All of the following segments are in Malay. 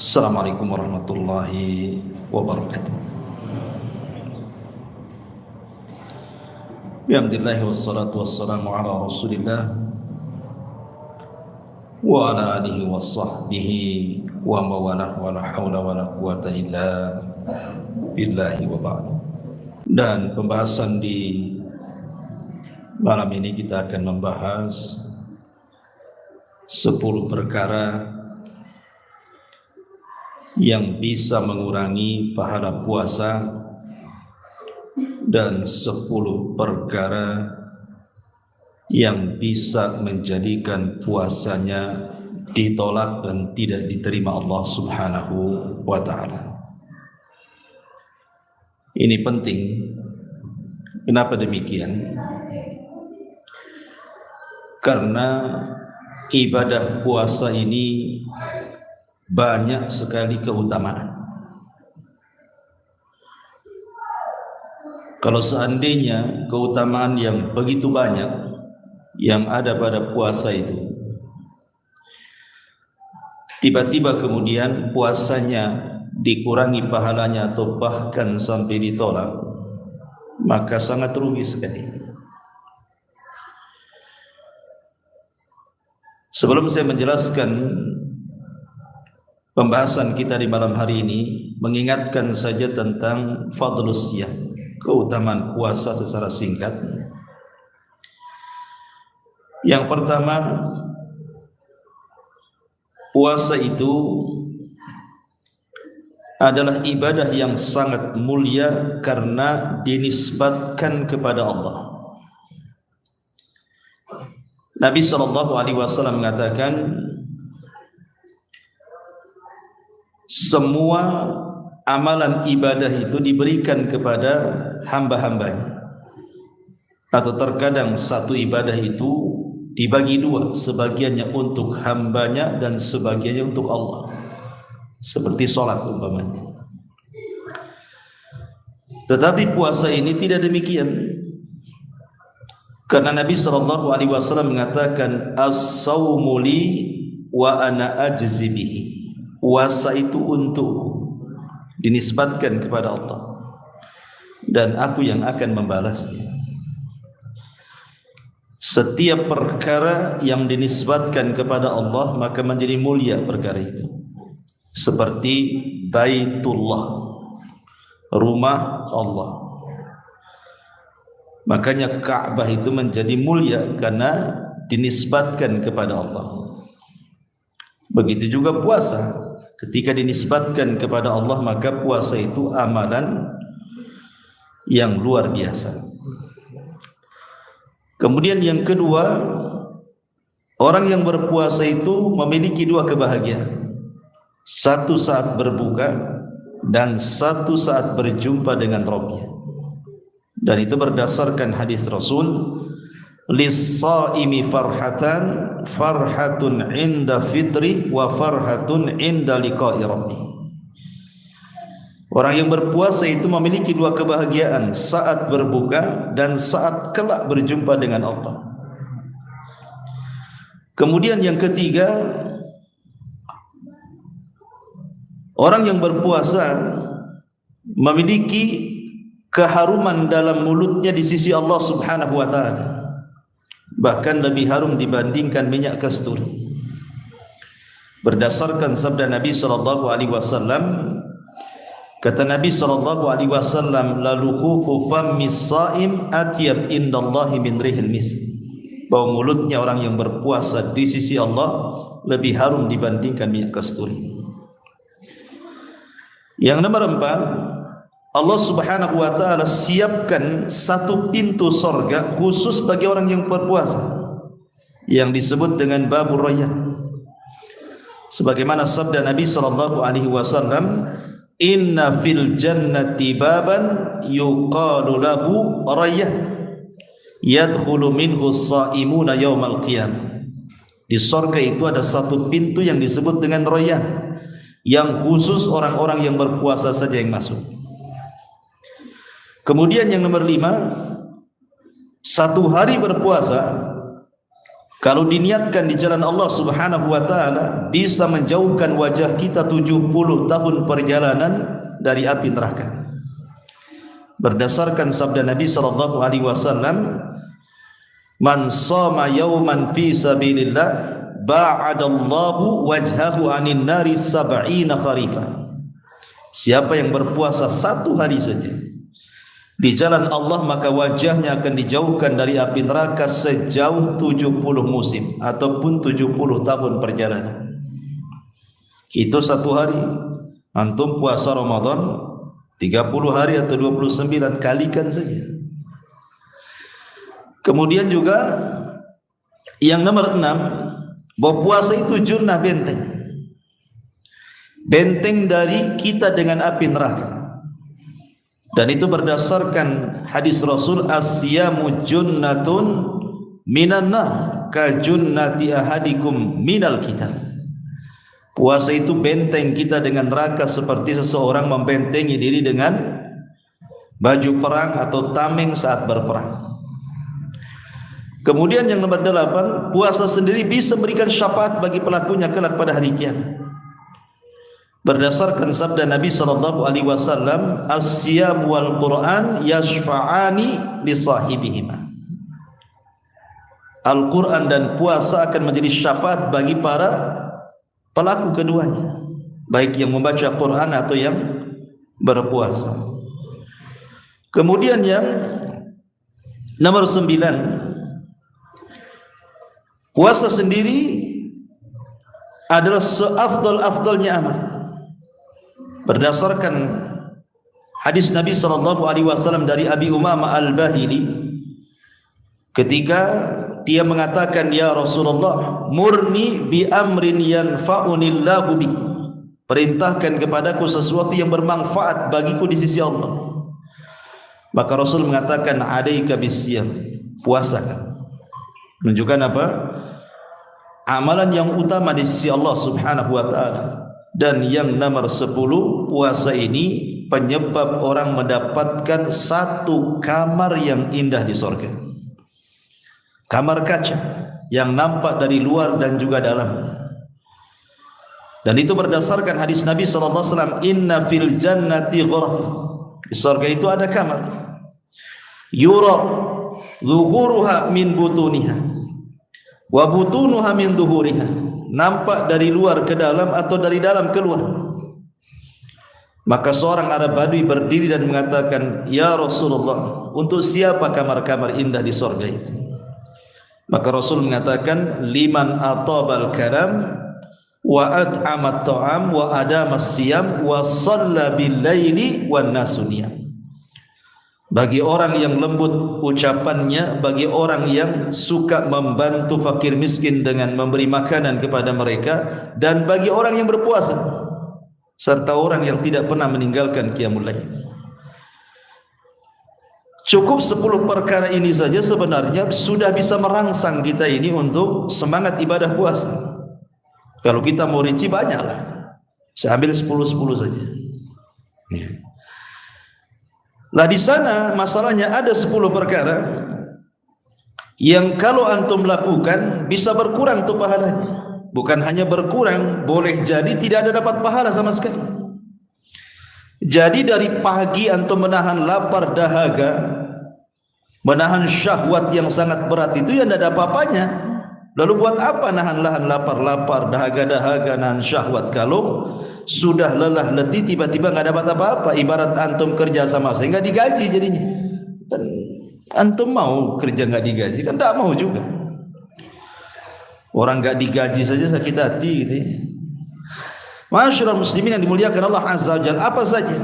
Assalamualaikum warahmatullahi wabarakatuh. Alhamdulillah wassalatu wassalamu ala Rasulillah wa ala alihi wa sahbihi wa mawalah wa la hawla wa la quwata illa billahi wa ba'd. Dan pembahasan di malam ini kita akan membahas 10 perkara yang bisa mengurangi pahala puasa dan 10 perkara yang bisa menjadikan puasanya ditolak dan tidak diterima Allah Subhanahu wa ta'ala. Ini penting. Kenapa demikian? Karena ibadah puasa ini banyak sekali keutamaan. Kalau seandainya keutamaan yang begitu banyak yang ada pada puasa itu, tiba-tiba kemudian puasanya dikurangi pahalanya atau bahkan sampai ditolak, maka sangat rugi sekali. Sebelum saya menjelaskan pembahasan kita di malam hari ini, mengingatkan saja tentang fadlus siyam, keutamaan puasa secara singkat. Yang pertama, puasa itu adalah ibadah yang sangat mulia karena dinisbatkan kepada Allah. Nabi SAW mengatakan, semua amalan ibadah itu diberikan kepada hamba-hambanya, atau terkadang satu ibadah itu dibagi dua, sebagiannya untuk hambanya dan sebagiannya untuk Allah, seperti sholat umpamanya. Tetapi puasa ini tidak demikian, karena Nabi SAW mengatakan, as-sawmu li wa ana ajzi bihi. Puasa itu untukku, dinisbatkan kepada Allah, dan aku yang akan membalasnya. Setiap perkara yang dinisbatkan kepada Allah maka menjadi mulia perkara itu. Seperti Baitullah, rumah Allah. Makanya Ka'bah itu menjadi mulia karena dinisbatkan kepada Allah. Begitu juga puasa. Ketika dinisbatkan kepada Allah, maka puasa itu amalan yang luar biasa. Kemudian yang kedua, orang yang berpuasa itu memiliki dua kebahagiaan. Satu saat berbuka dan satu saat berjumpa dengan Rabbnya. Dan itu berdasarkan hadis Rasul, lis-shaimi farhatan, farhatun inda fitri wa farhatun inda liqa'i rabbi. Orang yang berpuasa itu memiliki dua kebahagiaan, saat berbuka dan saat kelak berjumpa dengan Allah. Kemudian yang ketiga, orang yang berpuasa memiliki keharuman dalam mulutnya di sisi Allah Subhanahu wa ta'ala, bahkan lebih harum dibandingkan minyak kasturi. Berdasarkan sabda Nabi SAW, kata Nabi SAW, lalu khufu fammis saim atyab indallahi min rihil misk. Bahwa mulutnya orang yang berpuasa di sisi Allah lebih harum dibandingkan minyak kasturi. Yang nomor 4, Allah Subhanahu wa ta'ala siapkan satu pintu sorga khusus bagi orang yang berpuasa, yang disebut dengan Babur Rayyan. Sebagaimana sabda Nabi SAW, inna fil jannati baban yuqalu lahu Rayyan yadkhulu minhu as-saimuna yaumal qiyamah. Di sorga itu ada satu pintu yang disebut dengan Rayyan, yang khusus orang-orang yang berpuasa saja yang masuk. Kemudian yang nomor 5, satu hari berpuasa kalau diniatkan di jalan Allah Subhanahu wa taala bisa menjauhkan wajah kita 70 tahun perjalanan dari api neraka. Berdasarkan sabda Nabi sallallahu alaihi wasallam, "Man shama yawman fi sabilillah ba'adallahu wajhahu 'anil nari 70 kharifa." Siapa yang berpuasa satu hari saja di jalan Allah, maka wajahnya akan dijauhkan dari api neraka sejauh 70 musim ataupun 70 tahun perjalanan. Itu satu hari. Antum puasa Ramadan 30 hari atau 29, kalikan saja. Kemudian juga yang nomor 6, bahwa puasa itu junnah, benteng. Benteng dari kita dengan api neraka. Dan itu berdasarkan hadis Rasul, as-siyamu junnatun minan nar ka junnati ahadikum minal kitab. Puasa itu benteng kita dengan neraka seperti seseorang membentengi diri dengan baju perang atau tameng saat berperang. Kemudian yang nomor 8, puasa sendiri bisa memberikan syafaat bagi pelakunya kelak pada hari kiamat. Berdasarkan sabda Nabi sallallahu alaihi wasallam, as-siyam wal Qur'an yashfa'ani li sahibihima. Al-Qur'an dan puasa akan menjadi syafaat bagi para pelaku keduanya, baik yang membaca Qur'an atau yang berpuasa. Kemudian yang nomor 9, puasa sendiri adalah seafdal-afdalnya amal. Berdasarkan hadis Nabi sallallahu alaihi wasallam dari Abi Umamah Al-Bahili, ketika dia mengatakan, "Ya Rasulullah, murni bi amrin yanfa'unillahu bi." Perintahkan kepadaku sesuatu yang bermanfaat bagiku di sisi Allah. Maka Rasul mengatakan, "Alaika bisyam." Puasakan. Menunjukkan apa? Amalan yang utama di sisi Allah Subhanahu wa taala. Dan yang nomor 10, puasa ini penyebab orang mendapatkan satu kamar yang indah di surga. Kamar kaca yang nampak dari luar dan juga dalamnya. Dan itu berdasarkan hadis Nabi sallallahu alaihi wasallam, "Inna fil jannati ghuraf." Di surga itu ada kamar. Yura zuhuruha min butuniha wa butunuha min zuhuriha. Nampak dari luar ke dalam atau dari dalam keluar. Maka seorang Arab Badui berdiri dan mengatakan, "Ya Rasulullah, untuk siapa kamar-kamar indah di surga itu?" Maka Rasul mengatakan, "Liman atabal kalam wa at'amat ta'am wa adamas siyam wa shalla bil laili wan nasu niyam." Bagi orang yang lembut ucapannya, bagi orang yang suka membantu fakir miskin dengan memberi makanan kepada mereka, dan bagi orang yang berpuasa, serta orang yang tidak pernah meninggalkan qiyamul lail. Cukup 10 perkara ini saja sebenarnya sudah bisa merangsang kita ini untuk semangat ibadah puasa. Kalau kita mau rinci banyaklah. Saya ambil 10 saja. Lah di sana masalahnya ada 10 perkara yang kalau antum lakukan bisa berkurang tuh pahalanya. Bukan hanya berkurang, boleh jadi tidak ada dapat pahala sama sekali. Jadi dari pagi antum menahan lapar dahaga, menahan syahwat yang sangat berat itu ya tidak ada apa-apanya. Lalu buat apa nahan lapar dahaga nahan syahwat kalau sudah lelah letih tiba-tiba nggak dapat apa-apa? Ibarat antum kerja sama sehingga digaji jadinya. Dan antum mau kerja nggak digaji kan tak mau juga. Orang nggak digaji saja sakit hati gitu ya. Masyaallah muslimin yang dimuliakan Allah Azza wa Jalla, apa saja.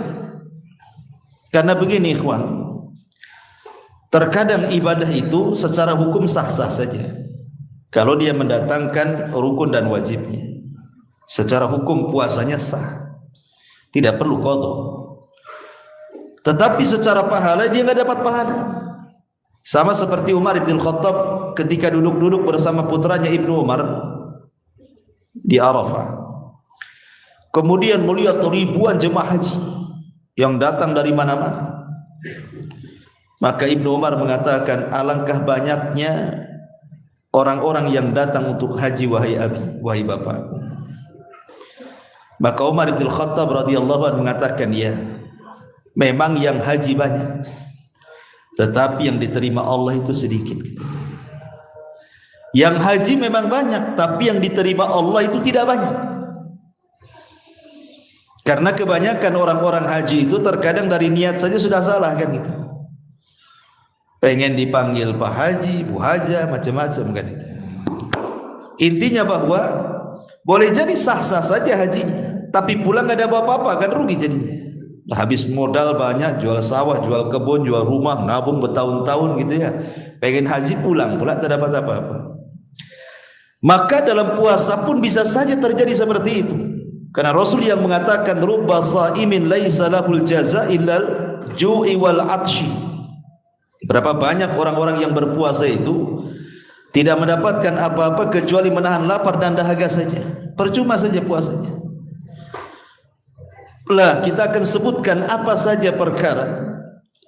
Karena begini ikhwan, terkadang ibadah itu secara hukum sah-sah saja kalau dia mendatangkan rukun dan wajibnya. Secara hukum puasanya sah, tidak perlu qadha. Tetapi secara pahala dia enggak dapat pahala. Sama seperti Umar bin Khattab ketika duduk-duduk bersama putranya Ibnu Umar di Arafah. Kemudian melihat ribuan jemaah haji yang datang dari mana-mana. Maka Ibnu Umar mengatakan, alangkah banyaknya orang-orang yang datang untuk haji, wahai abi, wahai bapakku. Maka Umar bin Khattab radhiyallahu anhu mengatakan, ya, memang yang haji banyak, tetapi yang diterima Allah itu sedikit. Yang haji memang banyak, tapi yang diterima Allah itu tidak banyak. Karena kebanyakan orang-orang haji itu terkadang dari niat saja sudah salah kan itu. Pengen dipanggil Pak Haji, Bu Haja, macam-macam kan itu. Intinya bahwa boleh jadi sah-sah saja hajinya, tapi pulang nggak ada apa-apa, kan rugi jadinya. Habis modal banyak, jual sawah, jual kebun, jual rumah, nabung bertahun-tahun gitu ya. Pengen haji pulang pula tak dapat apa-apa. Maka dalam puasa pun bisa saja terjadi seperti itu. Karena Rasul yang mengatakan rubba shaimin laisa lahul jaza illal ju'i wal 'atsyi. Berapa banyak orang-orang yang berpuasa itu tidak mendapatkan apa-apa kecuali menahan lapar dan dahaga saja. Percuma saja puasanya. Lah kita akan sebutkan apa saja perkara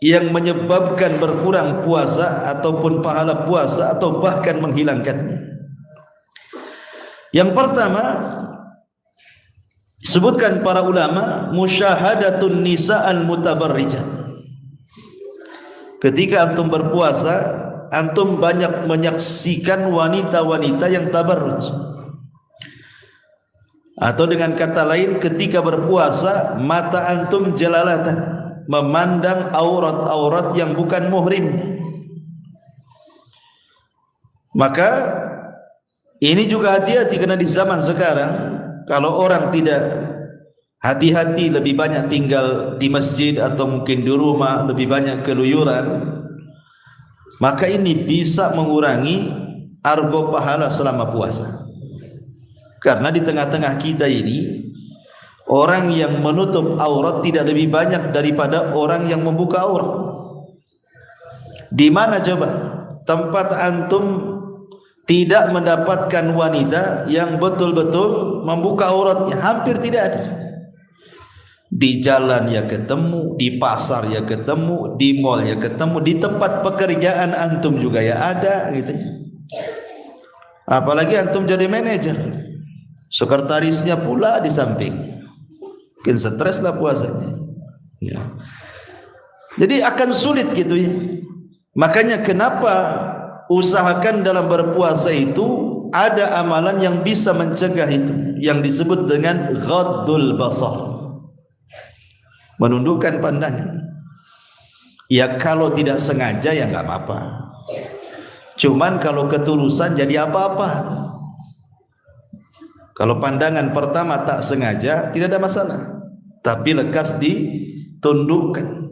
yang menyebabkan berkurang puasa ataupun pahala puasa atau bahkan menghilangkannya. Yang pertama sebutkan para ulama musyahadatun nisa'al mutabarrijat. Ketika antum berpuasa, antum banyak menyaksikan wanita-wanita yang tabarruj. Atau dengan kata lain, ketika berpuasa mata antum jelalatan, memandang aurat-aurat yang bukan muhrimnya. Maka ini juga hati-hati, karena di zaman sekarang kalau orang tidak hati-hati, lebih banyak tinggal di masjid atau mungkin di rumah, lebih banyak keluyuran, maka ini bisa mengurangi argo pahala selama puasa. Karena di tengah-tengah kita ini orang yang menutup aurat tidak lebih banyak daripada orang yang membuka aurat. Di mana coba tempat antum tidak mendapatkan wanita yang betul-betul membuka auratnya? Hampir tidak ada. Di jalan ya ketemu, di pasar ya ketemu, di mall ya ketemu, di tempat pekerjaan antum juga ya ada gitu ya. Apalagi antum jadi manajer, sekretarisnya pula di samping, mungkin stres lah puasanya ya. Jadi akan sulit gitu ya. Makanya kenapa usahakan dalam berpuasa itu ada amalan yang bisa mencegah itu, yang disebut dengan ghaddul basar, menundukkan pandangan. Ya kalau tidak sengaja ya nggak apa-apa. Cuman kalau ketulusan jadi apa-apa. Kalau pandangan pertama tak sengaja tidak ada masalah, tapi lekas ditundukkan.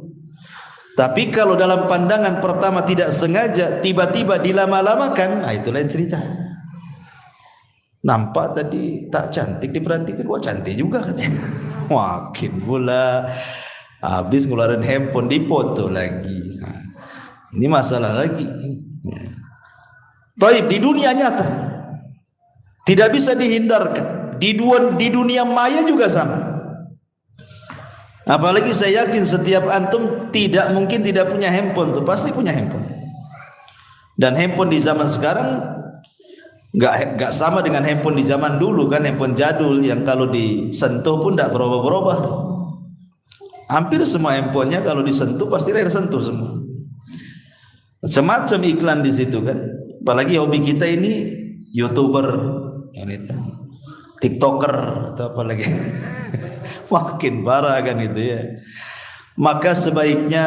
Tapi kalau dalam pandangan pertama tidak sengaja tiba-tiba dilama-lamakan, nah itu lain cerita. Nampak tadi tak cantik, diperhatikan, wah cantik juga katanya. Makin pula habis ngeluarin handphone dipoto lagi. Nah, ini masalah lagi. Taib di dunia nyata tidak bisa dihindarkan. Di dunia maya juga sama. Apalagi saya yakin setiap antum tidak mungkin tidak punya handphone tuh, pasti punya handphone. Dan handphone di zaman sekarang nggak sama dengan handphone di zaman dulu kan, handphone jadul yang kalau disentuh pun tidak berubah-berubah. Hampir semua handphonenya kalau disentuh pasti layar sentuh semua. Macam-macam iklan di situ kan. Apalagi hobi kita ini YouTuber, ini TikToker atau apa lagi. Makin parah kan itu ya. Maka sebaiknya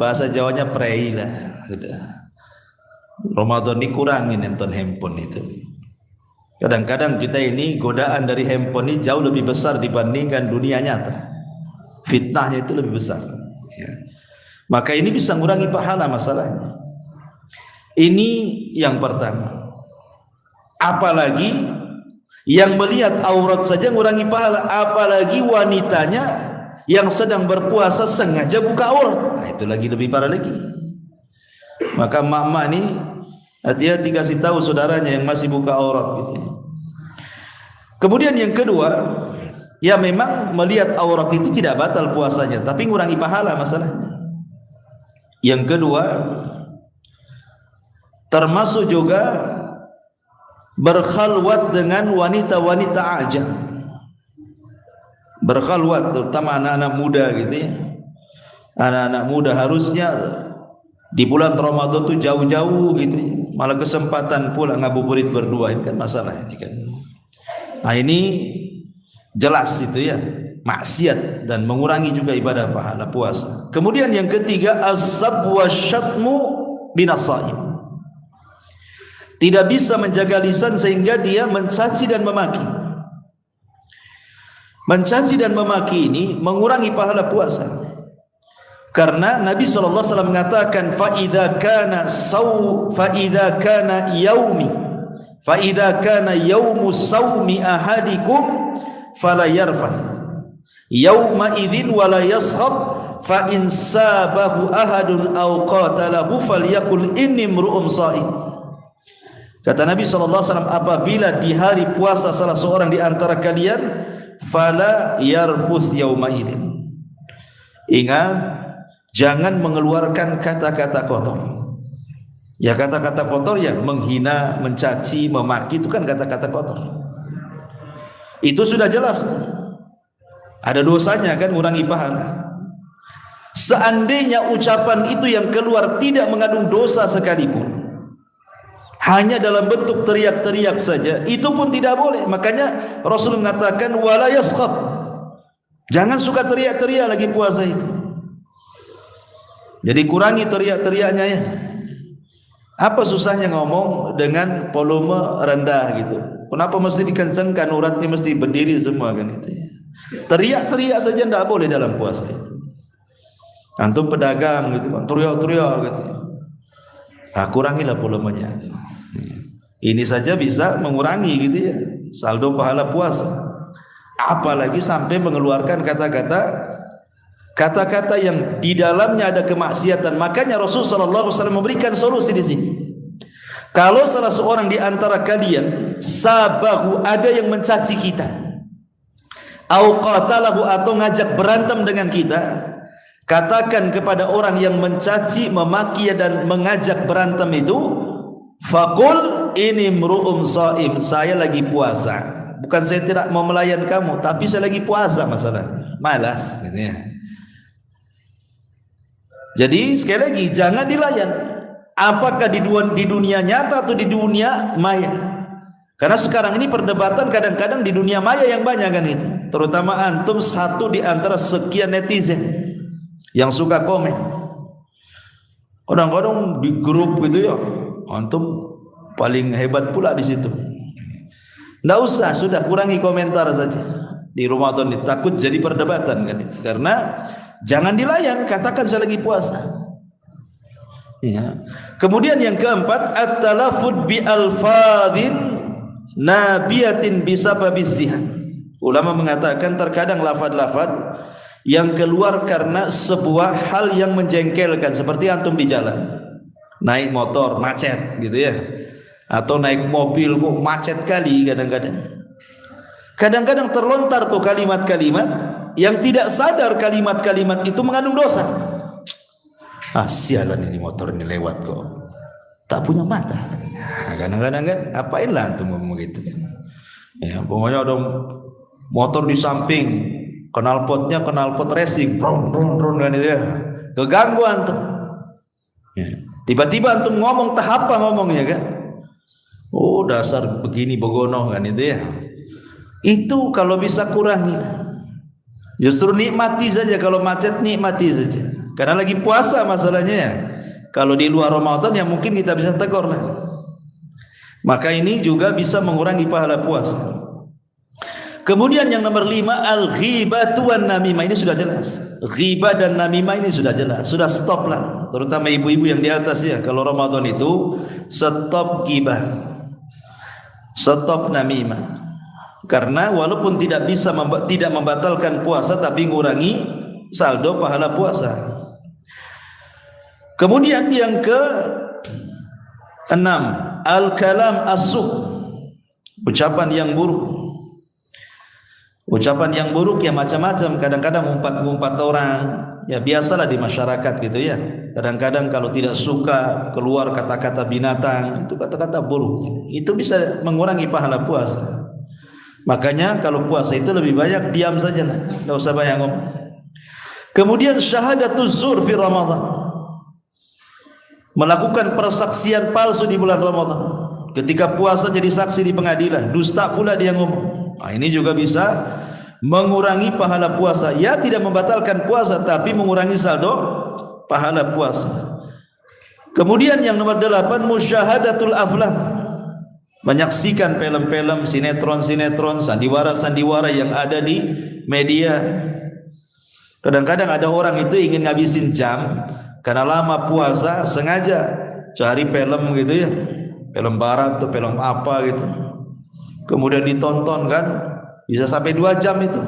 bahasa Jawanya prei lah. Ramadan dikurangin nonton handphone itu. Kadang-kadang kita ini godaan dari handphone ini jauh lebih besar dibandingkan dunia nyata. Fitnahnya itu lebih besar ya. Maka ini bisa mengurangi pahala masalahnya. Ini yang pertama. Apalagi yang melihat aurat saja mengurangi pahala, apalagi wanitanya yang sedang berpuasa sengaja buka aurat. Nah, itu lagi lebih parah lagi. Maka mak-mak ini hati-hati kasih tahu saudaranya yang masih buka aurat gitu. Kemudian yang kedua, ya memang melihat aurat itu tidak batal puasanya, tapi mengurangi pahala masalahnya. Yang kedua, termasuk juga berkhalwat dengan wanita-wanita ajam. Berkhalwat terutama anak-anak muda gitu ya. Anak-anak muda harusnya di bulan Ramadan tu jauh-jauh gitu ya. Malah kesempatan pula ngabuburit berdua, ini kan masalah ini kan. Nah ini jelas itu ya, maksiat dan mengurangi juga ibadah pahala puasa. Kemudian yang ketiga, az-zab wa syatmu binasaim. Tidak bisa menjaga lisan sehingga dia mencaci dan memaki. Mencaci dan memaki ini mengurangi pahala puasa. Karena Nabi SAW mengatakan فَإِذَا كَانَ يَوْمُ صَوْمِ أَحَدِكُمْ فَلَا يَرْفَثْ يَوْمَئِذٍ وَلَا يَصْخَبْ فَإِنْ سَابَهُ أَحَدٌ أَوْ قَاتَلَهُ فَلْيَقُلْ إِنِّي امْرُؤٌ صَائِمٌ. Kata Nabi SAW, apabila di hari puasa salah seorang di antara kalian, fala yarfuth yaumaidin, ingat, jangan mengeluarkan kata-kata kotor. Ya kata-kata kotor ya menghina, mencaci, memaki, itu kan kata-kata kotor. Itu sudah jelas, ada dosanya kan, ngurangi pahala. Seandainya ucapan itu yang keluar tidak mengandung dosa sekalipun, hanya dalam bentuk teriak-teriak saja, itu pun tidak boleh. Makanya Rasul mengatakan wala yaskhab, jangan suka teriak-teriak lagi puasa itu. Jadi kurangi teriak-teriaknya ya. Apa susahnya ngomong dengan volume rendah gitu? Kenapa mesti dikencangkan, uratnya mesti berdiri semua kan itu ya. Teriak-teriak saja tidak boleh dalam puasa itu. Antum pedagang gitu, teriak-teriak gitu. Ah, kurangilah volumenya. Ini saja bisa mengurangi gitu ya saldo pahala puasa. Apalagi sampai mengeluarkan kata-kata yang di dalamnya ada kemaksiatan. Makanya Rasulullah SAW memberikan solusi di sini. Kalau salah seorang di antara kalian sabahu, ada yang mencaci kita, au qatalahu, atau ngajak berantem dengan kita, katakan kepada orang yang mencaci, memaki dan mengajak berantem itu, faqul ini mru'um shaim, saya lagi puasa. Bukan saya tidak mau melayan kamu, tapi saya lagi puasa masalahnya. Malas gitu ya. Jadi sekali lagi jangan dilayan. Apakah di dunia nyata atau di dunia maya? Karena sekarang ini perdebatan kadang-kadang di dunia maya yang banyak kan itu. Terutama antum satu di antara sekian netizen yang suka komen. Kadang-kadang di grup gitu ya, antum paling hebat pula di situ. Tidak usah, sudah kurangi komentar saja di Ramadan ini, takut jadi perdebatan kan itu. Karena jangan dilayan, katakan saya lagi puasa. Ya. Kemudian yang keempat, at-talafud bi alfadhin nabiyatin bisababiz zihan. Ulama mengatakan terkadang lafaz-lafaz yang keluar karena sebuah hal yang menjengkelkan, seperti antum di jalan naik motor macet gitu ya, atau naik mobil kok macet kali, kadang-kadang terlontar tuh kalimat-kalimat yang tidak sadar kalimat-kalimat itu mengandung dosa. Ah, sialan ini motor ini lewat kok, tak punya mata. Kadang-kadang kan, apainlah antum ngomong gitu kan. Ya, pokoknya ada motor di samping, knalpotnya knalpot racing, bron kan itu ya. Keganggu antum. Ya. Tiba-tiba antum ngomong tak apa ngomongnya kan. Oh, dasar begini begono kan itu ya. Itu kalau bisa kurangi. Justru nikmati saja, kalau macet nikmati saja. Karena lagi puasa masalahnya ya. Kalau di luar Ramadan ya mungkin kita bisa tegur lah. Maka ini juga bisa mengurangi pahala puasa. Kemudian yang nomor 5, al-ghibatu wan namimah. Ini sudah jelas. Ghibah dan namimah ini sudah jelas. Sudah stop lah. Terutama ibu-ibu yang di atas ya. Kalau Ramadan itu stop ghibah, stop namimah. Karena walaupun tidak bisa tidak membatalkan puasa, tapi mengurangi saldo pahala puasa. Kemudian yang ke-6, al-kalam as-su', ucapan yang buruk. Ucapan yang buruk ya macam-macam. Kadang-kadang umpat-umpat orang, ya biasalah di masyarakat gitu ya. Kadang-kadang kalau tidak suka keluar kata-kata binatang, itu kata-kata buruk. Itu bisa mengurangi pahala puasa. Makanya kalau puasa itu lebih banyak diam saja lah, tidak usah banyak ngomong. Kemudian syahadatuz zur fi Ramadan. Melakukan persaksian palsu di bulan Ramadan. Ketika puasa jadi saksi di pengadilan, dusta pula dia ngomong. Nah, ini juga bisa mengurangi pahala puasa. Ya tidak membatalkan puasa, tapi mengurangi saldo pahala puasa. Kemudian yang nomor 8, musyahadatul aflam. Menyaksikan film-film, sinetron-sinetron, sandiwara-sandiwara yang ada di media. Kadang-kadang ada orang itu ingin ngabisin jam karena lama puasa, sengaja cari film gitu ya, film barat atau film apa gitu, kemudian ditonton kan, bisa sampai 2 jam itu.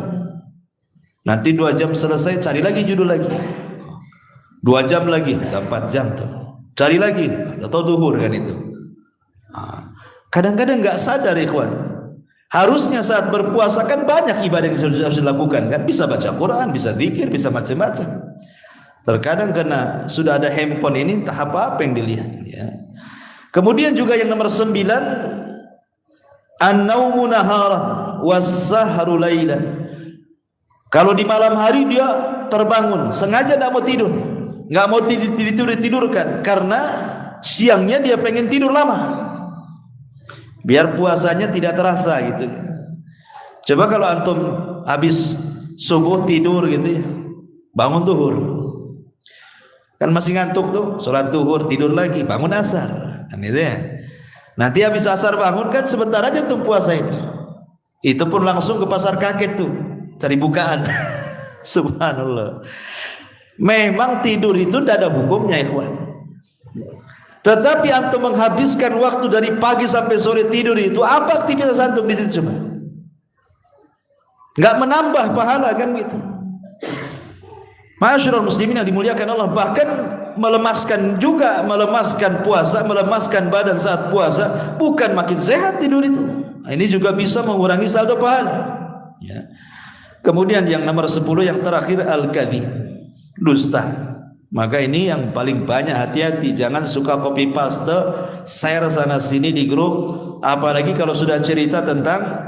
Nanti 2 jam selesai, cari lagi judul lagi, 2 jam lagi, 4 jam tuh, cari lagi, atau duhur kan itu. Kadang-kadang nggak sadar ikhwan, harusnya saat berpuasa kan banyak ibadah yang harus dilakukan kan, bisa baca Quran, bisa zikir, bisa macam-macam. Terkadang karena sudah ada handphone ini, entah apa yang dilihat ya. Kemudian juga yang nomor 9, an-naumu naharan was-sahru lailan. Kalau di malam hari dia terbangun, sengaja tidak mau tidur, nggak mau tidurkan karena siangnya dia pengen tidur lama, biar puasanya tidak terasa gitu. Coba kalau antum habis subuh tidur gitu ya, bangun zuhur, kan masih ngantuk tuh, sholat zuhur tidur lagi, bangun asar, kan gitu ya. Nanti habis asar bangun kan sebentar aja tuh puasa itu. Itu pun langsung ke pasar kaget tuh, cari bukaan. Subhanallah. Memang tidur itu tidak ada hukumnya ikhwan. Tetapi antum menghabiskan waktu dari pagi sampai sore tidur itu, apa aktivitas antum di situ coba? Enggak menambah pahala kan gitu. Ma'asyiral muslimin yang dimuliakan Allah, bahkan melemaskan juga, melemaskan puasa, melemaskan badan saat puasa, bukan makin sehat tidur itu. Nah, ini juga bisa mengurangi saldo pahala. Ya. Kemudian yang nomor 10 yang terakhir, al-kadhib, dusta. Maka ini yang paling banyak, hati-hati, jangan suka copy paste, share sana sini di grup, apalagi kalau sudah cerita tentang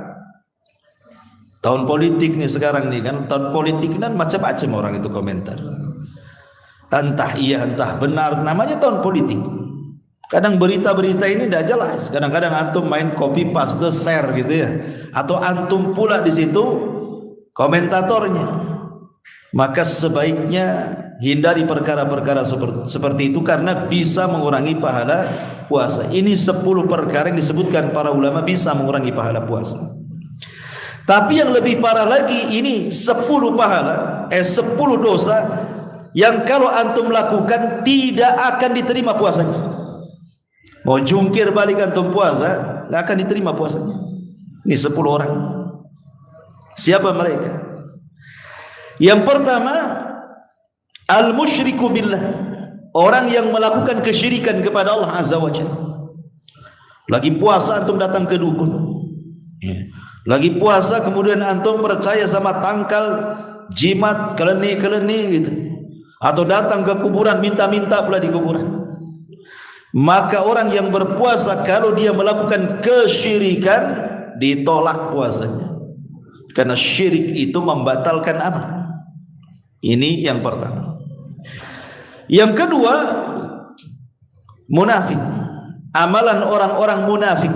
tahun politik nih sekarang nih kan, tahun politik kan macam-macam orang itu komentar. Entah iya entah benar, namanya tahun politik. Kadang berita-berita ini tidak jelas, kadang-kadang antum main copy paste share gitu ya, atau antum pula di situ komentatornya. Maka sebaiknya hindari perkara-perkara seperti itu karena bisa mengurangi pahala puasa. Ini 10 perkara yang disebutkan para ulama bisa mengurangi pahala puasa. Tapi yang lebih parah lagi, ini 10 dosa yang kalau antum lakukan tidak akan diterima puasanya. Mau jungkir balik antum puasa, nggak akan diterima puasanya. Ini 10 orang. Siapa mereka? Yang pertama, al-musyriku billah, orang yang melakukan kesyirikan kepada Allah Azza wa Jalla. Lagi puasa antum datang ke dukun, lagi puasa kemudian antum percaya sama tangkal, jimat, keleni gitu, atau datang ke kuburan minta-minta pula di kuburan. Maka orang yang berpuasa kalau dia melakukan kesyirikan, ditolak puasanya, karena syirik itu membatalkan amal. Ini yang pertama. Yang kedua, munafik, amalan orang-orang munafik.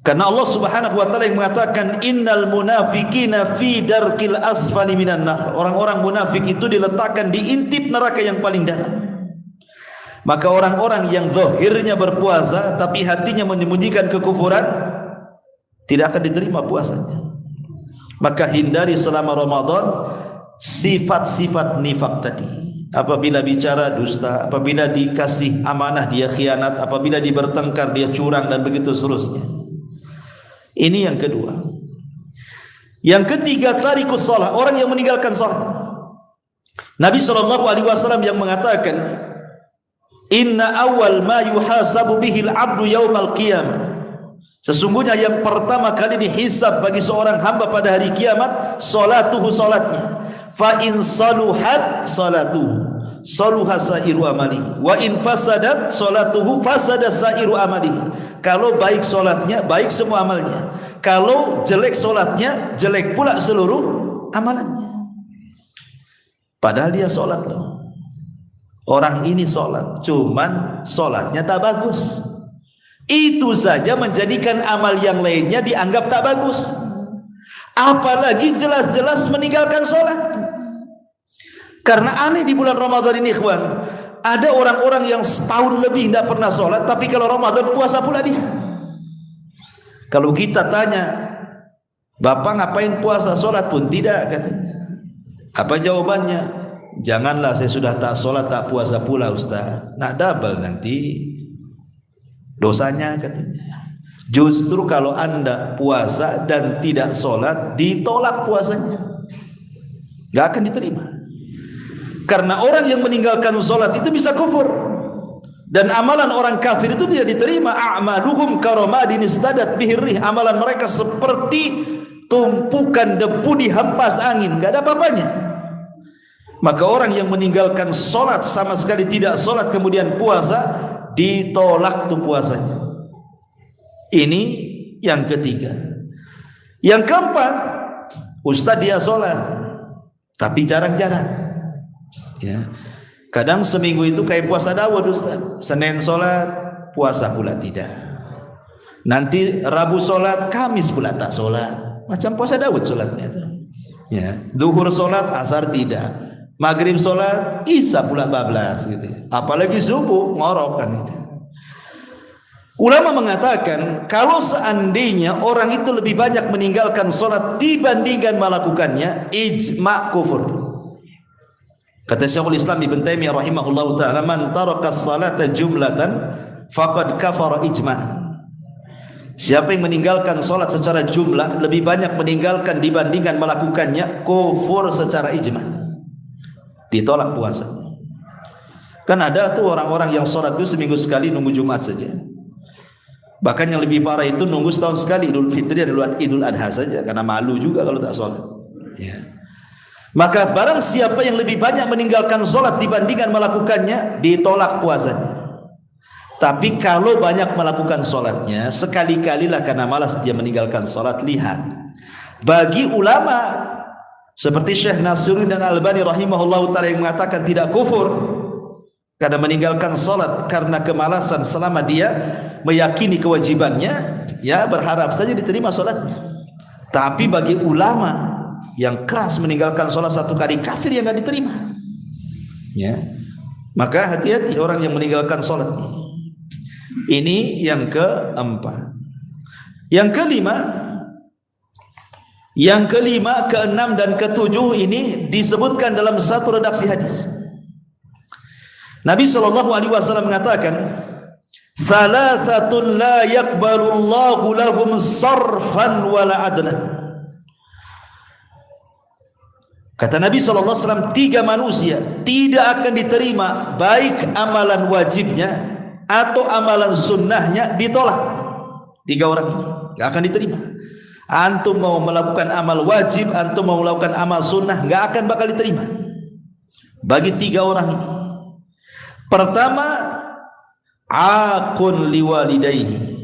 Karena Allah Subhanahu wa taala yang mengatakan innal munafiqina fi darkil asfali minan nar. Orang-orang munafik itu diletakkan di intip neraka yang paling dalam. Maka orang-orang yang zahirnya berpuasa tapi hatinya menyembunyikan kekufuran, tidak akan diterima puasanya. Maka hindari selama Ramadan sifat-sifat nifak tadi. Apabila bicara dusta, apabila dikasih amanah dia khianat, apabila bertengkar dia curang, dan begitu seterusnya. Ini yang kedua. Yang ketiga, tarikus shalah, orang yang meninggalkan salat. Nabi SAW yang mengatakan, inna awal ma yuhasabu bihil abdu yaumal qiyamah, sesungguhnya yang pertama kali dihisab bagi seorang hamba pada hari kiamat salatuhu, salatnya. fa in saluhat salatuhu saluha sairu amali wa in fasadat salatuhu fasada sairu amali. Kalau baik salatnya, baik semua amalnya. Kalau jelek salatnya, jelek pula seluruh amalannya. Padahal dia salat loh. Orang ini salat, cuman salatnya tak bagus. Itu saja menjadikan amal yang lainnya dianggap tak bagus. Apalagi jelas-jelas meninggalkan salat. Karena aneh di bulan Ramadan ini, ikhwan, ada orang-orang yang setahun lebih tidak pernah sholat, tapi kalau Ramadan puasa pula dia. Kalau kita tanya, Bapak ngapain puasa? Sholat pun tidak, katanya. Apa jawabannya? Janganlah, saya sudah tak sholat tak puasa pula, Ustaz. Nak double nanti dosanya, katanya. Justru kalau Anda puasa dan tidak sholat, ditolak puasanya, gak akan diterima. Karena orang yang meninggalkan sholat itu bisa kufur, dan amalan orang kafir itu tidak diterima. A'maluhum karamadin istadat bihirrih, amalan mereka seperti tumpukan debu dihempas angin, gak ada apa-apanya. Maka orang yang meninggalkan sholat sama sekali tidak sholat kemudian puasa, ditolak tuh puasanya. Ini yang ketiga. Yang keempat, Ustaz dia sholat tapi jarang-jarang. Ya, kadang seminggu itu kayak puasa Daud, Ustaz. Senin sholat, puasa pula tidak. Nanti Rabu sholat, Kamis pula tak sholat. Macam puasa Daud sholatnya itu. Ya, duhur sholat, asar tidak. Maghrib sholat, isya pula bablas gitu. Apalagi subuh ngorok kan itu. Ulama mengatakan kalau seandainya orang itu lebih banyak meninggalkan sholat dibandingkan melakukannya, ijma' kufur. Kata Syekhul Islam Ibn Taimiyah rahimahullahu ta'ala, man taraka as-salata jumlatan faqad kafara ijma'an. Siapa yang meninggalkan salat secara jumlah, lebih banyak meninggalkan dibandingkan melakukannya, kufur secara ijma'. Ditolak puasanya. Kan ada tuh orang-orang yang salat itu seminggu sekali, nunggu Jumat saja. Bahkan yang lebih parah itu nunggu setahun sekali, Idul Fitri dan Idul Adha saja, karena malu juga kalau tak salat. Ya. Maka barang siapa yang lebih banyak meninggalkan sholat dibandingkan melakukannya, ditolak puasanya. Tapi kalau banyak melakukan sholatnya, sekali-kalilah karena malas dia meninggalkan sholat. Lihat, bagi ulama seperti Syekh Nasiruddin dan Albani rahimahullah ta'ala yang mengatakan tidak kufur karena meninggalkan sholat karena kemalasan selama dia meyakini kewajibannya, ya berharap saja diterima sholatnya. Tapi bagi ulama yang keras meninggalkan sholat satu kali kafir yang gak diterima, ya. Maka hati-hati orang yang meninggalkan sholat. Ini yang keempat. Yang kelima, keenam dan ketujuh ini disebutkan dalam satu redaksi hadis. Nabi SAW mengatakan, salasatun la yakbalullahu lahum sarfan wala adlan. Kata Nabi SAW, 3 manusia tidak akan diterima baik amalan wajibnya atau amalan sunnahnya, ditolak. 3 orang ini gak akan diterima. Antum mau melakukan amal wajib, antum mau melakukan amal sunnah, gak akan bakal diterima bagi 3 orang ini. Pertama, aqun liwalidayhi,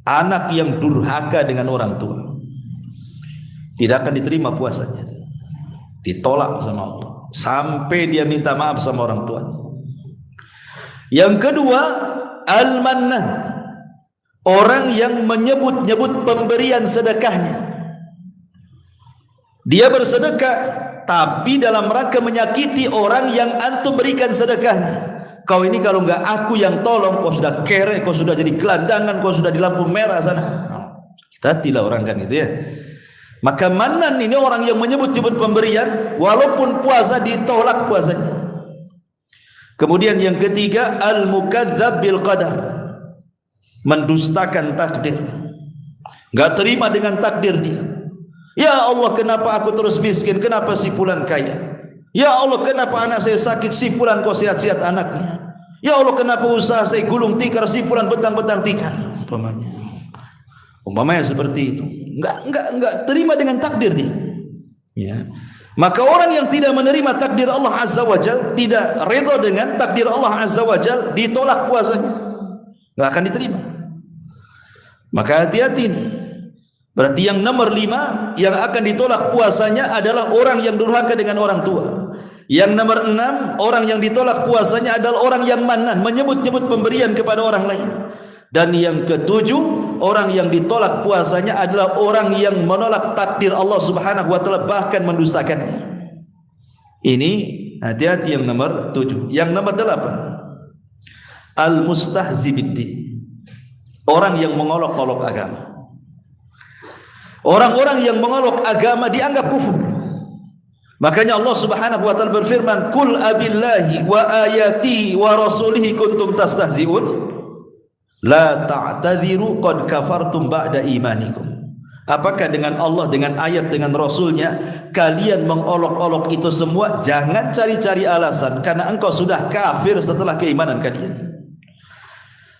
anak yang durhaka dengan orang tua, tidak akan diterima puasanya. Ditolak sama Allah sampai dia minta maaf sama orang tuanya. Yang kedua, al-mannan, orang yang menyebut-nyebut pemberian sedekahnya. Dia bersedekah tapi dalam rangka menyakiti orang yang antum berikan sedekahnya. Kau ini kalau enggak aku yang tolong, kau sudah kere, kau sudah jadi gelandangan, kau sudah di lampu merah sana. Hati-hatilah orang kan itu ya. Maka manan ini orang yang menyebut-nyebut pemberian, walaupun puasa ditolak puasanya. Kemudian yang ketiga, al-mukadzdzab bil qadar, mendustakan takdir, enggak terima dengan takdir dia. Ya Allah, kenapa aku terus miskin? Kenapa si fulan kaya? Ya Allah, kenapa anak saya sakit? Si fulan kok sehat-sehat anaknya. Ya Allah, kenapa usaha saya gulung tikar? Si fulan betang-betang tikar. Umpamanya seperti itu. Enggak terima dengan takdir dia. Ya. Maka orang yang tidak menerima takdir Allah Azza wa Jalla, tidak redha dengan takdir Allah Azza wa Jalla, ditolak puasanya, enggak akan diterima. Maka hati-hati nih. Berarti yang nomor 5 yang akan ditolak puasanya adalah orang yang durhaka dengan orang tua. Yang nomor 6, orang yang ditolak puasanya adalah orang yang manan, menyebut-nyebut pemberian kepada orang lain. Dan yang ketujuh, orang yang ditolak puasanya adalah orang yang menolak takdir Allah Subhanahu wa taala, bahkan mendustakannya. Ini hati-hati yang nomor 7. Yang nomor 8, al-mustahzi biddin. Orang yang mengolok-olok agama. Orang-orang yang mengolok agama dianggap kufur. Makanya Allah Subhanahu wa taala berfirman, "Qul abillahi wa ayatihi wa rasulihi kuntum tastahzi'un." La ta'tadhiru qad kafartum ba'da imanikum. Apakah dengan Allah, dengan ayat, dengan Rasulnya kalian mengolok-olok itu semua? Jangan cari-cari alasan, karena engkau sudah kafir setelah keimanan kalian.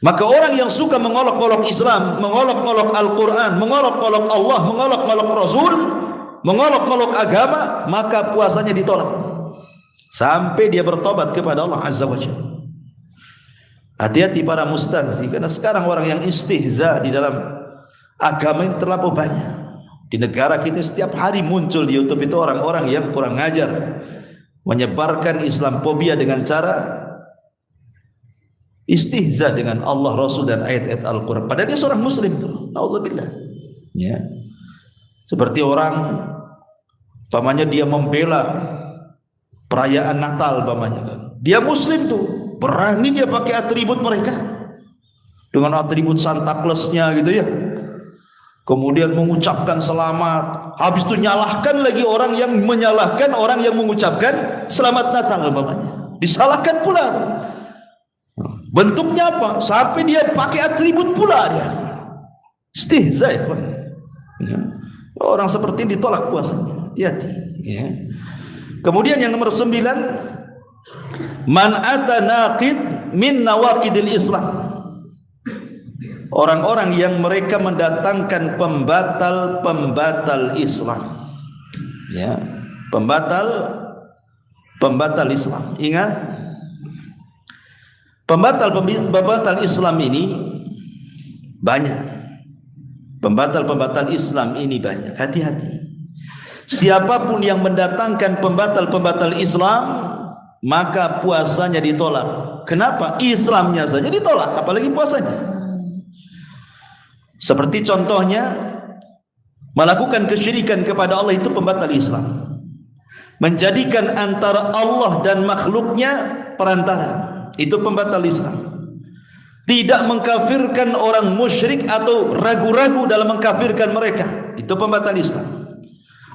Maka orang yang suka mengolok-olok Islam, mengolok-olok Al-Quran, mengolok-olok Allah, mengolok-olok Rasul, mengolok-olok agama, maka puasanya ditolak sampai dia bertobat kepada Allah Azza wa Jalla. Hati-hati para mustahzi, karena sekarang orang yang istihza di dalam agama ini terlalu banyak. Di negara kita setiap hari muncul di YouTube itu orang-orang yang kurang ajar, menyebarkan Islamophobia dengan cara istihza dengan Allah, Rasul, dan ayat-ayat Al-Quran. Padahal dia seorang muslim tuh. Na'udzubillah. Ya. Seperti orang pamannya dia membela perayaan Natal pamannya kan. Dia muslim tuh. Berani dia pakai atribut mereka, dengan atribut Santa Claus-nya gitu ya. Kemudian mengucapkan selamat, habis itu nyalahkan lagi orang yang menyalahkan orang yang mengucapkan selamat Natal umpamanya. Disalahkan pula. Bentuknya apa? Sampai dia pakai atribut pula dia. Istihza ya. Orang seperti ini ditolak puasanya. Hati-hati ya. Kemudian yang nomor 9, man ata naqid min nawaqidil Islam. Orang-orang yang mereka mendatangkan pembatal-pembatal Islam. Ya, pembatal Islam. Ingat, pembatal Islam ini banyak. Pembatal Islam ini banyak. Hati-hati. Siapapun yang mendatangkan pembatal Islam, maka puasanya ditolak. Kenapa? Islamnya saja ditolak, apalagi puasanya. Seperti contohnya melakukan kesyirikan kepada Allah, itu pembatal Islam. Menjadikan antara Allah dan makhluknya perantara, itu pembatal Islam. Tidak mengkafirkan orang musyrik atau ragu-ragu dalam mengkafirkan mereka, itu pembatal Islam.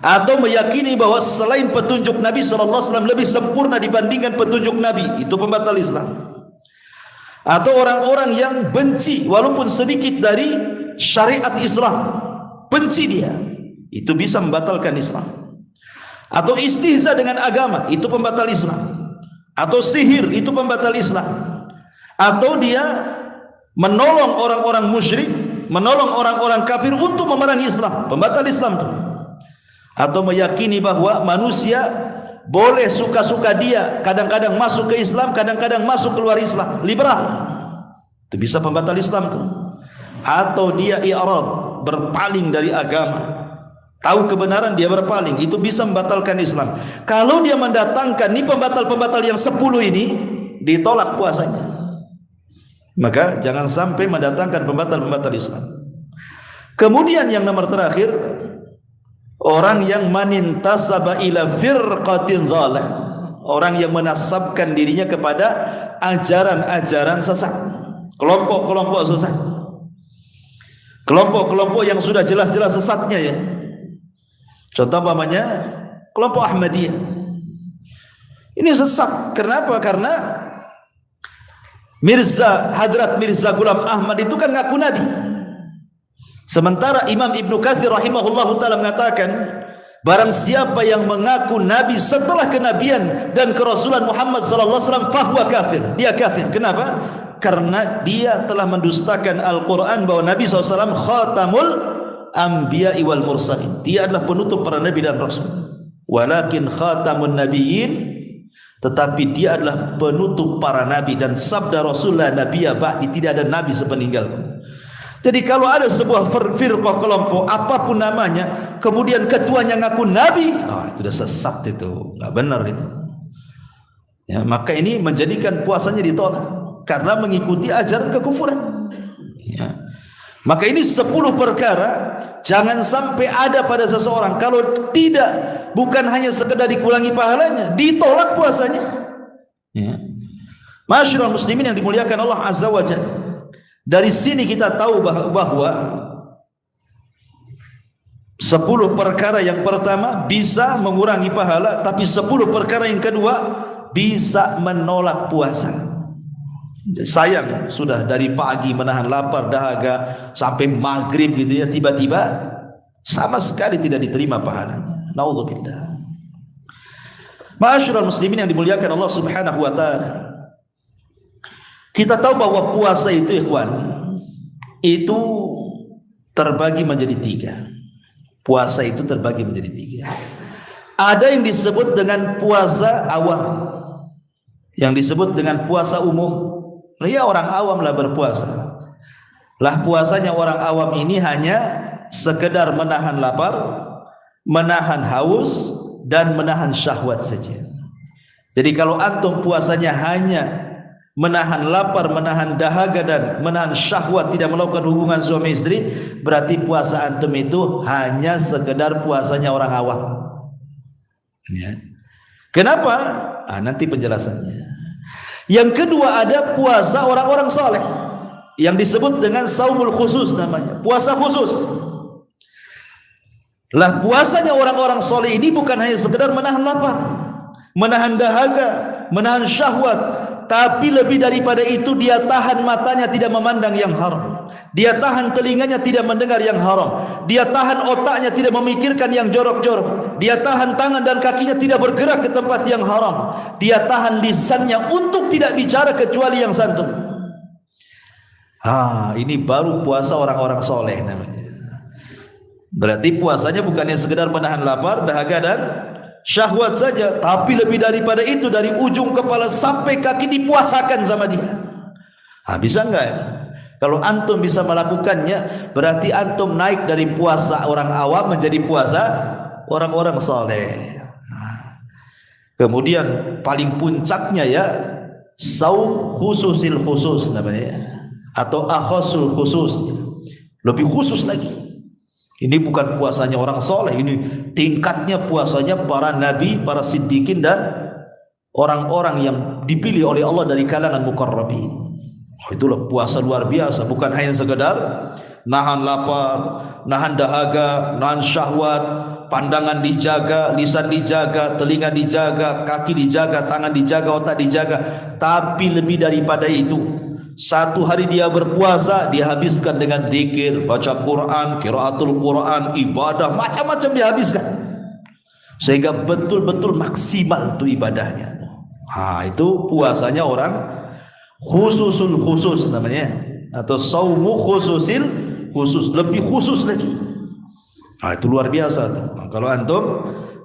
Atau meyakini bahwa selain petunjuk Nabi SAW lebih sempurna dibandingkan petunjuk Nabi, itu pembatal Islam. Atau orang-orang yang benci walaupun sedikit dari syariat Islam, benci dia, itu bisa membatalkan Islam. Atau istihza dengan agama, itu pembatal Islam. Atau sihir, itu pembatal Islam. Atau dia menolong orang-orang musyrik, menolong orang-orang kafir untuk memerangi Islam, pembatal Islam itu. Atau meyakini bahwa manusia boleh suka-suka dia, kadang-kadang masuk ke Islam, kadang-kadang masuk keluar Islam, liberal, itu bisa pembatal Islam tuh. Atau dia i'rad, berpaling dari agama, tahu kebenaran dia berpaling, itu bisa membatalkan Islam. Kalau dia mendatangkan ini pembatal-pembatal yang 10 ini, ditolak puasanya. Maka jangan sampai mendatangkan pembatal-pembatal Islam. Kemudian yang nomor terakhir, orang yang manintasaba ila firqatin dhalah, orang yang menasabkan dirinya kepada ajaran-ajaran sesat, kelompok-kelompok sesat, kelompok-kelompok yang sudah jelas-jelas sesatnya ya. Contoh umpamanya kelompok Ahmadiyah. Ini sesat. Kenapa? Karena Hadrat Mirza Ghulam Ahmad itu kan ngaku nabi. Sementara Imam Ibnu Katsir rahimahullahu taala mengatakan, barang siapa yang mengaku nabi setelah kenabian dan kerasulan Muhammad sallallahu alaihi wasallam fahuwa kafir. Dia kafir. Kenapa? Karena dia telah mendustakan Al-Qur'an bahwa Nabi SAW khatamul anbiya'i wal mursalin. Dia adalah penutup para nabi dan rasul. walakin khatamun nabiyyin, tetapi dia adalah penutup para nabi, dan sabda Rasulullah nabiyya ba'di, tidak ada nabi sepeninggalku. Jadi kalau ada sebuah firqah kelompok apapun namanya, kemudian ketuanya ngaku nabi, itu sudah sesat, itu enggak benar itu. Ya, maka ini menjadikan puasanya ditolak karena mengikuti ajaran kekufuran. Ya. Maka ini 10 perkara jangan sampai ada pada seseorang, kalau tidak, bukan hanya sekedar dikurangi pahalanya, ditolak puasanya. Ya. Masyarul muslimin yang dimuliakan Allah Azza wa Jalla, dari sini kita tahu bahwa 10 perkara yang pertama bisa mengurangi pahala, tapi 10 perkara yang kedua bisa menolak puasa. Sayang, sudah dari pagi menahan lapar dahaga sampai maghrib gitu ya, tiba-tiba sama sekali tidak diterima pahalanya. Naudzubillah. Ma'asyiral muslimin yang dimuliakan Allah Subhanahu wa taala, kita tahu bahwa puasa itu, ikhwan, itu terbagi menjadi 3. Puasa itu terbagi menjadi 3. Ada yang disebut dengan puasa awam, yang disebut dengan puasa umum. Ya, orang awam lah berpuasa. Lah puasanya orang awam ini hanya sekedar menahan lapar, menahan haus, dan menahan syahwat saja. Jadi kalau antum puasanya hanya menahan lapar, menahan dahaga, dan menahan syahwat, tidak melakukan hubungan suami istri, berarti puasa antum itu hanya sekedar puasanya orang awam. Ya. Kenapa? Nanti penjelasannya. Yang kedua, ada puasa orang-orang saleh yang disebut dengan saumul khusus, namanya puasa khusus. Lah puasanya orang-orang saleh ini bukan hanya sekedar menahan lapar, menahan dahaga, menahan syahwat, tapi lebih daripada itu, dia tahan matanya tidak memandang yang haram, dia tahan telinganya tidak mendengar yang haram, dia tahan otaknya tidak memikirkan yang jorok-jorok, dia tahan tangan dan kakinya tidak bergerak ke tempat yang haram, dia tahan lisannya untuk tidak bicara kecuali yang santun. Ini baru puasa orang-orang soleh namanya. Berarti puasanya bukannya sekedar menahan lapar, dahaga, dan syahwat saja, tapi lebih daripada itu, dari ujung kepala sampai kaki dipuasakan sama dia. Bisa enggak ya? Kalau antum bisa melakukannya, berarti antum naik dari puasa orang awam menjadi puasa orang-orang saleh. Kemudian paling puncaknya ya, saum khususil khusus namanya, atau akhasul khusus, lebih khusus lagi. Ini bukan puasanya orang soleh, ini tingkatnya puasanya para nabi, para siddiqin, dan orang-orang yang dipilih oleh Allah dari kalangan muqarrabin. Itulah puasa luar biasa, bukan hanya sekedar nahan lapar, nahan dahaga, nahan syahwat, pandangan dijaga, lisan dijaga, telinga dijaga, kaki dijaga, tangan dijaga, otak dijaga, tapi lebih daripada itu. Satu hari dia berpuasa, dia habiskan dengan zikir, baca Quran, qiraatul Quran, ibadah, macam-macam dia habiskan, sehingga betul-betul maksimal itu ibadahnya. Itu puasanya orang khususul khusus namanya, atau saumu khususil khusus, lebih khusus lagi. Itu luar biasa tuh. Kalau antum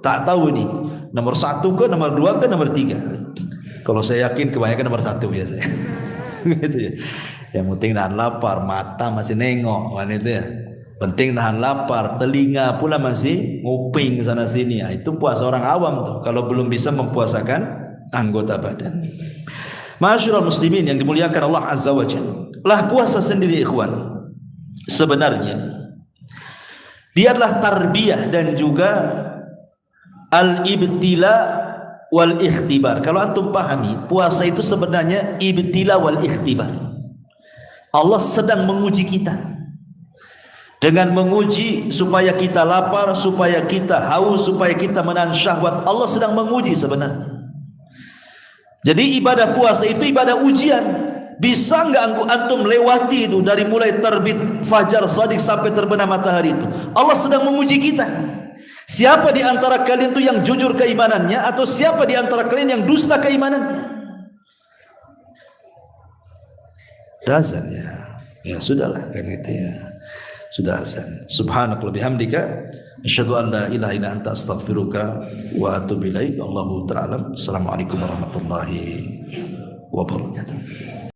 tak tahu ini nomor 1 ke nomor 2 ke nomor 3. Kalau saya yakin kebanyakan nomor 1 biasanya. Gitu ya. Yang penting nahan lapar, mata masih nengok kan itu ya. Penting nahan lapar, telinga pula masih nguping sana sini. Itu puasa orang awam tuh, kalau belum bisa mempuasakan anggota badan. Ma'asyiral muslimin yang dimuliakan Allah Azza wa Jalla. Lah puasa sendiri, ikhwan, sebenarnya dia adalah tarbiyah dan juga al-ibtila wal ikhtibar. Kalau antum pahami, puasa itu sebenarnya ibtila wal ikhtibar. Allah sedang menguji kita, dengan menguji supaya kita lapar, supaya kita haus, supaya kita menahan syahwat. Allah sedang menguji sebenarnya. Jadi ibadah puasa itu ibadah ujian. Bisa enggak antum lewati itu dari mulai terbit fajar shadiq sampai terbenam matahari itu? Allah sedang menguji kita. Siapa di antara kalian itu yang jujur keimanannya, atau siapa di antara kalian yang dusta keimanannya? Dasarnya ya sudahlah kan itu ya. sudah azan. Subhanakallahumma bihamdika asyhadu an la ilaha illa anta astaghfiruka wa atubu ilaik. Allahu ta'ala. Assalamualaikum warahmatullahi wabarakatuh.